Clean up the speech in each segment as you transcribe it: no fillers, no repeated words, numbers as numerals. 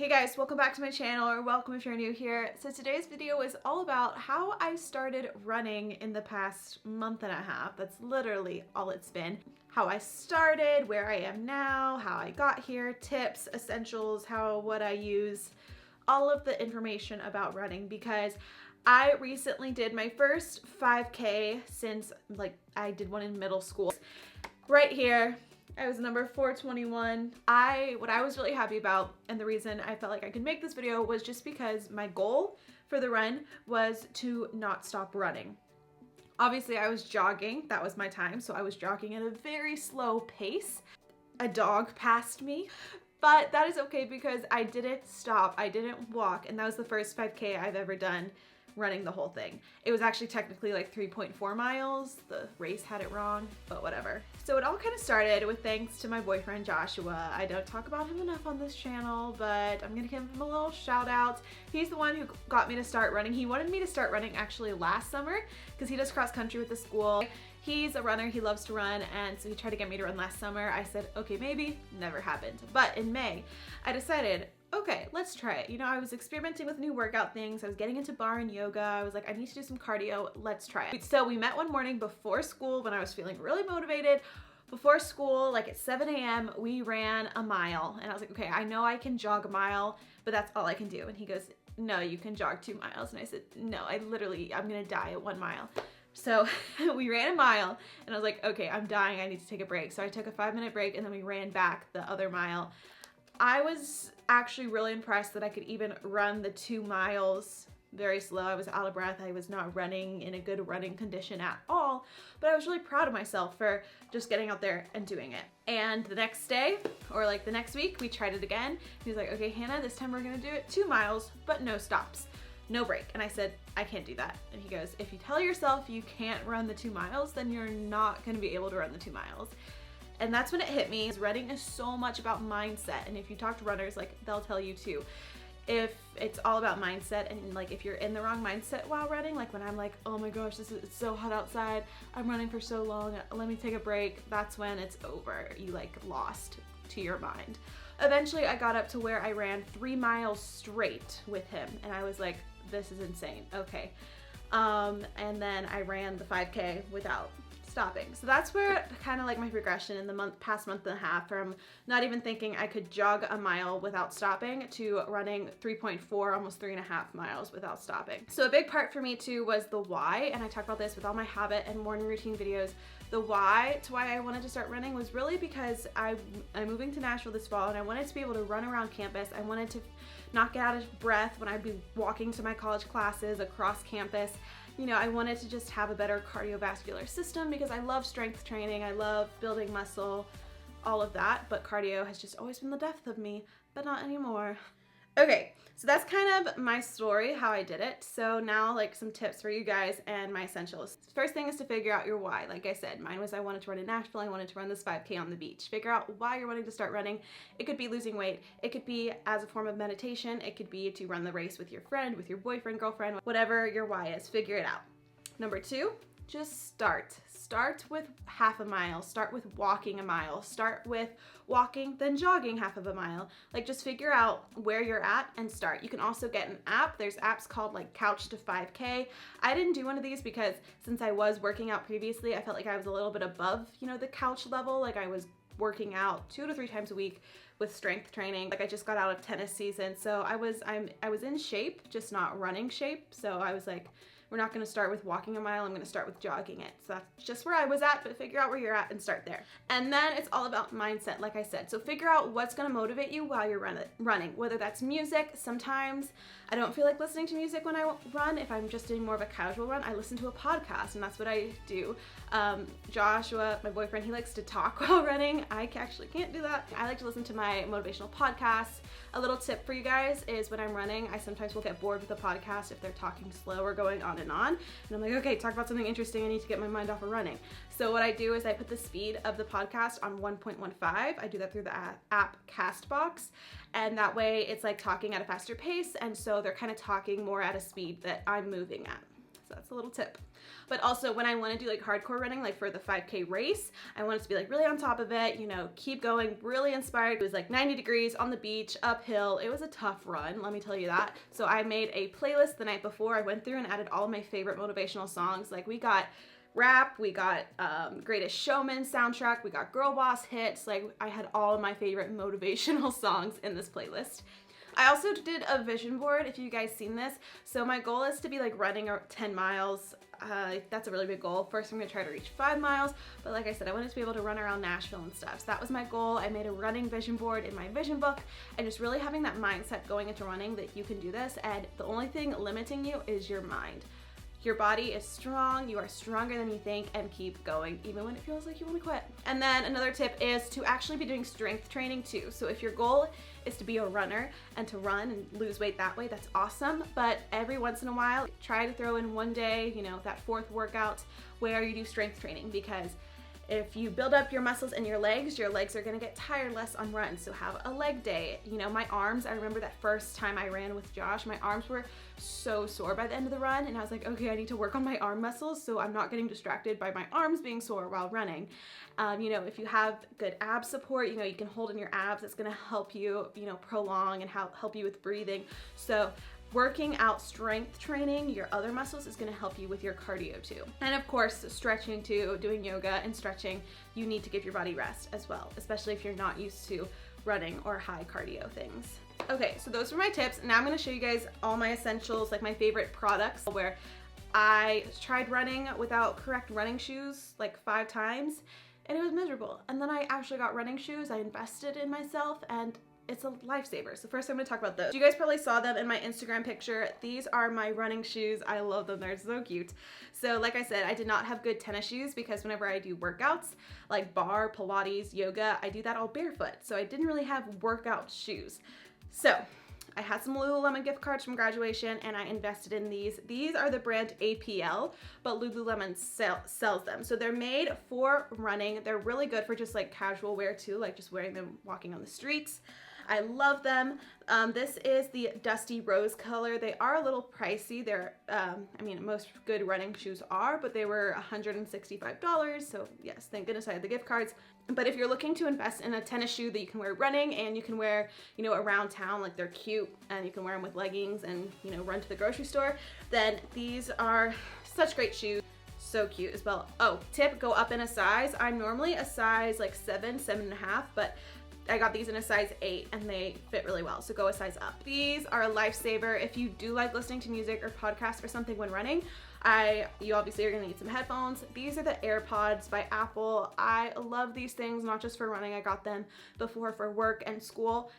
Hey guys, welcome back to my channel, or welcome if you're new here. So today's video is all about how I started running in the past month and a half. That's literally all it's been. How I started, where I am now, how I got here, tips, essentials, what I use, all of the information about running, because I recently did my first 5K since I did one in middle school. Right here, I was number 421. What I was really happy about, and the reason I felt like I could make this video, was just because my goal for the run was to not stop running. Obviously I was jogging, that was my time, so I was jogging at a very slow pace. A dog passed me, but that is okay because I didn't stop, I didn't walk, and that was the first 5K I've ever done running the whole thing. It was actually technically like 3.4 miles. The race had it wrong, but whatever. So it all kind of started with thanks to my boyfriend Joshua. I don't talk about him enough on this channel, but I'm gonna give him a little shout out. He's the one who got me to start running. He wanted me to start running actually last summer because he does cross country with the school. He's a runner, he loves to run, and so he tried to get me to run last summer. I said, okay, maybe, never happened. But in May, I decided, okay, let's try it. You know, I was experimenting with new workout things. I was getting into bar and yoga. I was like, I need to do some cardio. Let's try it. So we met one morning before school when I was feeling really motivated. Before school, like at 7 a.m., we ran a mile. And I was like, okay, I know I can jog a mile, but that's all I can do. And he goes, no, you can jog 2 miles. And I said, no, I'm gonna die at 1 mile. So we ran a mile and I was like, okay, I'm dying. I need to take a break. So I took a 5-minute break and then we ran back the other mile. I was actually really impressed that I could even run the 2 miles very slow. I was out of breath. I was not running in a good running condition at all, but I was really proud of myself for just getting out there and doing it. And the next day, or like the next week, we tried it again. He was like, okay, Hannah, this time we're gonna do it 2 miles, but no stops, no break. And I said, I can't do that. And he goes, if you tell yourself you can't run the 2 miles, then you're not gonna be able to run the 2 miles. And that's when it hit me. Running is so much about mindset. And if you talk to runners, like they'll tell you too, if it's all about mindset, and like if you're in the wrong mindset while running, like when I'm like, oh my gosh, it's so hot outside, I'm running for so long, let me take a break, that's when it's over. You like lost to your mind. Eventually I got up to where I ran 3 miles straight with him and I was like, this is insane. Okay. And then I ran the 5K without stopping. So that's where kind of like my progression in the past month and a half, from not even thinking I could jog a mile without stopping to running 3.4, almost 3.5 miles without stopping. So a big part for me too was the why, and I talk about this with all my habit and morning routine videos. The why to why I wanted to start running was really because I'm moving to Nashville this fall and I wanted to be able to run around campus. I wanted to not get out of breath when I'd be walking to my college classes across campus. You know, I wanted to just have a better cardiovascular system because I love strength training, I love building muscle, all of that, but cardio has just always been the death of me, but not anymore. Okay, so that's kind of my story, how I did it. So now like some tips for you guys and my essentials. First thing is to figure out your why. Like I said, mine was I wanted to run in Nashville, I wanted to run this 5K on the beach. Figure out why you're wanting to start running. It could be losing weight, it could be as a form of meditation, it could be to run the race with your friend, with your boyfriend, girlfriend, whatever your why is, figure it out. Number 2, just start. Start with half a mile, start with walking a mile, start with walking, then jogging half of a mile. Like just figure out where you're at and start. You can also get an app. There's apps called like Couch to 5K. I didn't do one of these because since I was working out previously, I felt like I was a little bit above, you know, the couch level. Like I was working out 2 to 3 times a week with strength training. Like I just got out of tennis season. So I was in shape, just not running shape. So I was like, we're not gonna start with walking a mile, I'm gonna start with jogging it. So that's just where I was at, but figure out where you're at and start there. And then it's all about mindset, like I said. So figure out what's gonna motivate you while you're running, whether that's music. Sometimes I don't feel like listening to music when I run. If I'm just doing more of a casual run, I listen to a podcast, and that's what I do. Joshua, my boyfriend, he likes to talk while running. I actually can't do that. I like to listen to my motivational podcasts. A little tip for you guys is when I'm running, I sometimes will get bored with the podcast if they're talking slow or going on. And I'm like, okay, talk about something interesting. I need to get my mind off of running. So what I do is I put the speed of the podcast on 1.15. I do that through the app Castbox. And that way it's like talking at a faster pace. And so they're kind of talking more at a speed that I'm moving at. So that's a little tip. But also when I want to do like hardcore running, like for the 5K race, I want it to be like really on top of it, you know, keep going, really inspired. It was like 90 degrees on the beach, uphill. It was a tough run, let me tell you that. So I made a playlist the night before. I went through and added all my favorite motivational songs. Like we got rap, we got Greatest Showman soundtrack, we got girl boss hits. Like I had all of my favorite motivational songs in this playlist. I also did a vision board, if you guys seen this. So my goal is to be like running 10 miles. That's a really big goal. First I'm gonna try to reach 5 miles, but like I said, I wanted to be able to run around Nashville and stuff. So that was my goal. I made a running vision board in my vision book, and just really having that mindset going into running that you can do this, and the only thing limiting you is your mind. Your body is strong, you are stronger than you think, and keep going even when it feels like you want to quit. And then another tip is to actually be doing strength training too. So if your goal is to be a runner and to run and lose weight that way, that's awesome. But every once in a while, try to throw in one day, you know, that fourth workout where you do strength training, because if you build up your muscles in your legs are gonna get tired less on runs. So have a leg day. You know, my arms, I remember that first time I ran with Josh, my arms were so sore by the end of the run, and I was like, okay, I need to work on my arm muscles so I'm not getting distracted by my arms being sore while running. You know, if you have good ab support, you know, you can hold in your abs. It's gonna help you, you know, prolong and help you with breathing. So working out strength training, your other muscles, is gonna help you with your cardio too. And of course, stretching too, doing yoga and stretching, you need to give your body rest as well, especially if you're not used to running or high cardio things. Okay, so those were my tips. Now I'm gonna show you guys all my essentials, like my favorite products, where I tried running without correct running shoes like 5 times, and it was miserable. And then I actually got running shoes, I invested in myself, and it's a lifesaver. So first I'm gonna talk about those. You guys probably saw them in my Instagram picture. These are my running shoes. I love them, they're so cute. So like I said, I did not have good tennis shoes because whenever I do workouts, like bar, Pilates, yoga, I do that all barefoot. So I didn't really have workout shoes. So I had some Lululemon gift cards from graduation and I invested in these. These are the brand APL, but Lululemon sells them. So they're made for running. They're really good for just like casual wear too, like just wearing them walking on the streets. I love them. This is the Dusty Rose color. They are a little pricey. They're, I mean, most good running shoes are, but they were $165. So yes, thank goodness I had the gift cards. But if you're looking to invest in a tennis shoe that you can wear running and you can wear, you know, around town, like they're cute and you can wear them with leggings and, you know, run to the grocery store, then these are such great shoes. So cute as well. Oh, tip, go up in a size. I'm normally a size like 7, 7.5, but I got these in a size 8 and they fit really well, so go a size up. These are a lifesaver if you do like listening to music or podcasts or something when running. You obviously are gonna need some headphones. These are the AirPods by Apple. I love these things, not just for running. I got them before for work and school.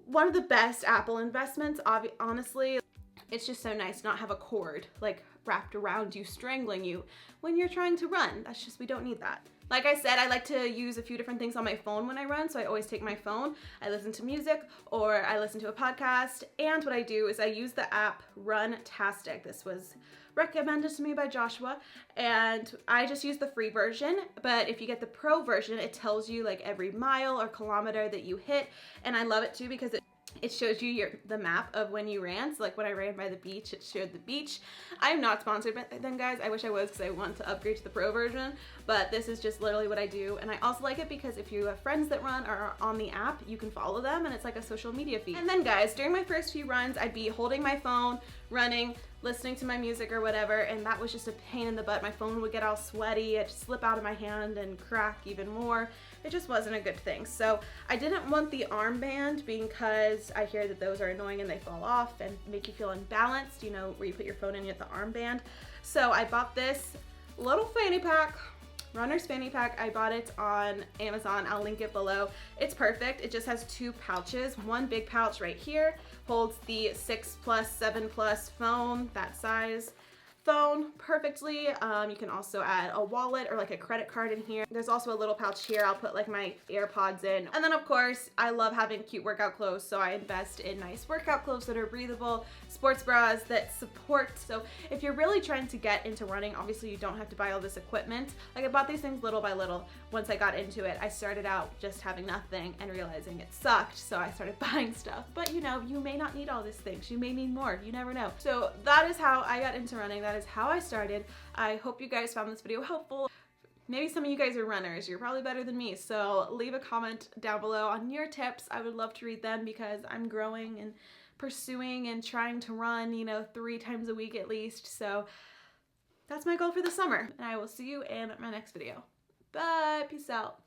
One of the best Apple investments, honestly. It's just so nice to not have a cord like wrapped around you, strangling you when you're trying to run. That's just, we don't need that. Like I said, I like to use a few different things on my phone when I run, so I always take my phone, I listen to music, or I listen to a podcast, and what I do is I use the app Runtastic. This was recommended to me by Joshua, and I just use the free version, but if you get the pro version, it tells you like every mile or kilometer that you hit, and I love it too because it shows you the map of when you ran. So like when I ran by the beach, it showed the beach. I'm not sponsored by them, guys. I wish I was because I want to upgrade to the pro version, but this is just literally what I do. And I also like it because if you have friends that run or are on the app, you can follow them and it's like a social media feed. And then guys, during my first few runs, I'd be holding my phone, running, listening to my music or whatever, and that was just a pain in the butt. My phone would get all sweaty, it'd slip out of my hand and crack even more. It just wasn't a good thing. So I didn't want the armband because I hear that those are annoying and they fall off and make you feel unbalanced, you know, where you put your phone in, you get the armband. So I bought this little fanny pack, runner's fanny pack. I bought it on Amazon. I'll link it below. It's perfect. It just has 2 pouches. One big pouch right here holds the 6 plus, 7 plus phone, that size phone perfectly. You can also add a wallet or like a credit card in here. There's also a little pouch here. I'll put like my AirPods in. And then of course, I love having cute workout clothes, so I invest in nice workout clothes that are breathable, sports bras that support. So if you're really trying to get into running, obviously you don't have to buy all this equipment. Like I bought these things little by little. Once I got into it, I started out just having nothing and realizing it sucked, so I started buying stuff. But you know, you may not need all these things. You may need more. You never know. So that is how I got into running. That that is how I started. I hope you guys found this video helpful. Maybe some of you guys are runners. You're probably better than me. So leave a comment down below on your tips. I would love to read them because I'm growing and pursuing and trying to run, you know, 3 times a week at least. So that's my goal for the summer. And I will see you in my next video. Bye. Peace out.